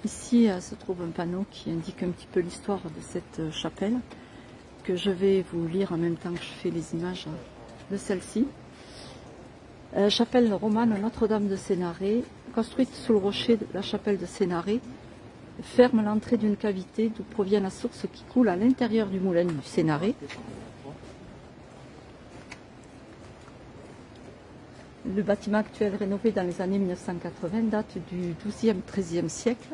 Ici se trouve un panneau qui indique un petit peu l'histoire de cette chapelle, que je vais vous lire en même temps que je fais les images de celle-ci. Chapelle romane Notre-Dame de Sénaré, construite sous le rocher de la chapelle de Sénaré, ferme l'entrée d'une cavité d'où provient la source qui coule à l'intérieur du moulin du Sénaré. Le bâtiment actuel rénové dans les années 1980 date du XIIe-XIIIe siècle.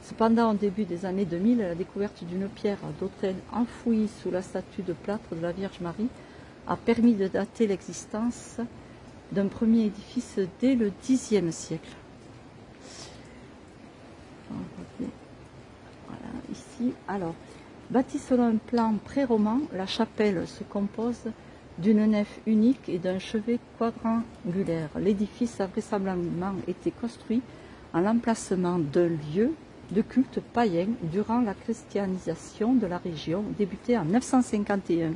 Cependant, au début des années 2000, la découverte d'une pierre d'autel enfouie sous la statue de plâtre de la Vierge Marie a permis de dater l'existence d'un premier édifice dès le Xe siècle. Voilà, ici. Alors, bâtie selon un plan pré-roman, la chapelle se compose d'une nef unique et d'un chevet quadrangulaire. L'édifice a vraisemblablement été construit en l'emplacement d'un lieu de culte païen durant la christianisation de la région, débutée en 951.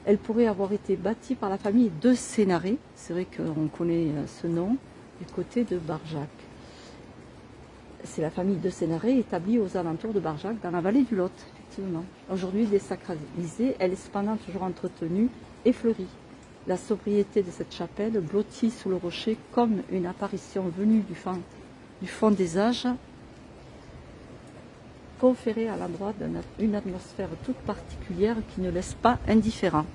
Elle pourrait avoir été bâtie par la famille de Sénaré, c'est vrai qu'on connaît ce nom, du côté de Barjac. C'est la famille de Sénaré établie aux alentours de Barjac, dans la vallée du Lot, effectivement. Aujourd'hui désacralisée, elle est cependant toujours entretenue et fleurie. La sobriété de cette chapelle, blottie sous le rocher comme une apparition venue du fond des âges, conférait à l'endroit une atmosphère toute particulière qui ne laisse pas indifférent.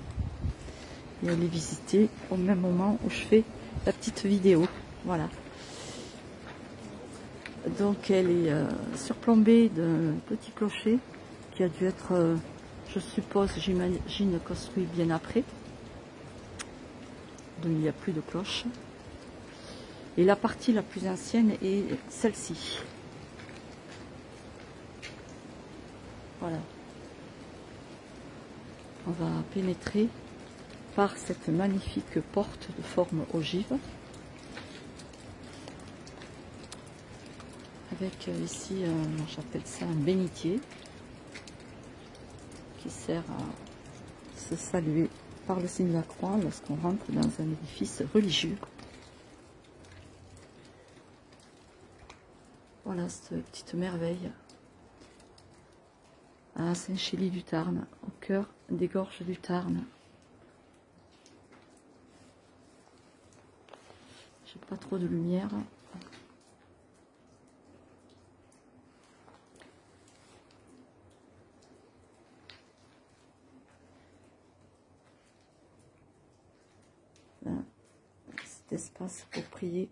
Et elle est visitée au même moment où je fais la petite vidéo. Voilà. Donc elle est surplombée d'un petit clocher qui a dû être, je suppose, j'imagine, construit bien après. Donc il n'y a plus de cloche. Et la partie la plus ancienne est celle-ci. Voilà. On va pénétrer par cette magnifique porte de forme ogive. Avec ici, j'appelle ça un bénitier, qui sert à se saluer par le signe de la croix lorsqu'on rentre dans un édifice religieux. Voilà cette petite merveille à Saint-Chély-du-Tarn, au cœur des gorges du Tarn. J'ai pas trop de lumière. Là, cet espace pour prier.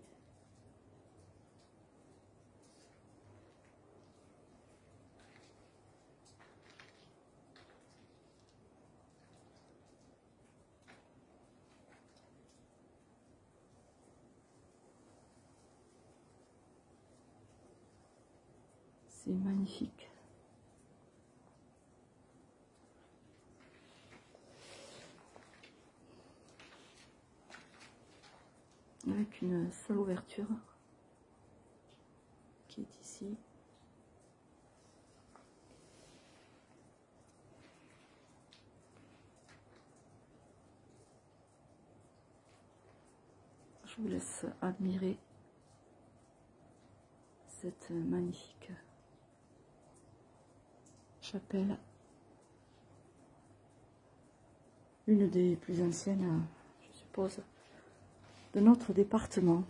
C'est magnifique. Avec une seule ouverture qui est ici. Je vous laisse admirer cette magnifique chapelle, l'une des plus anciennes, je suppose, de notre département.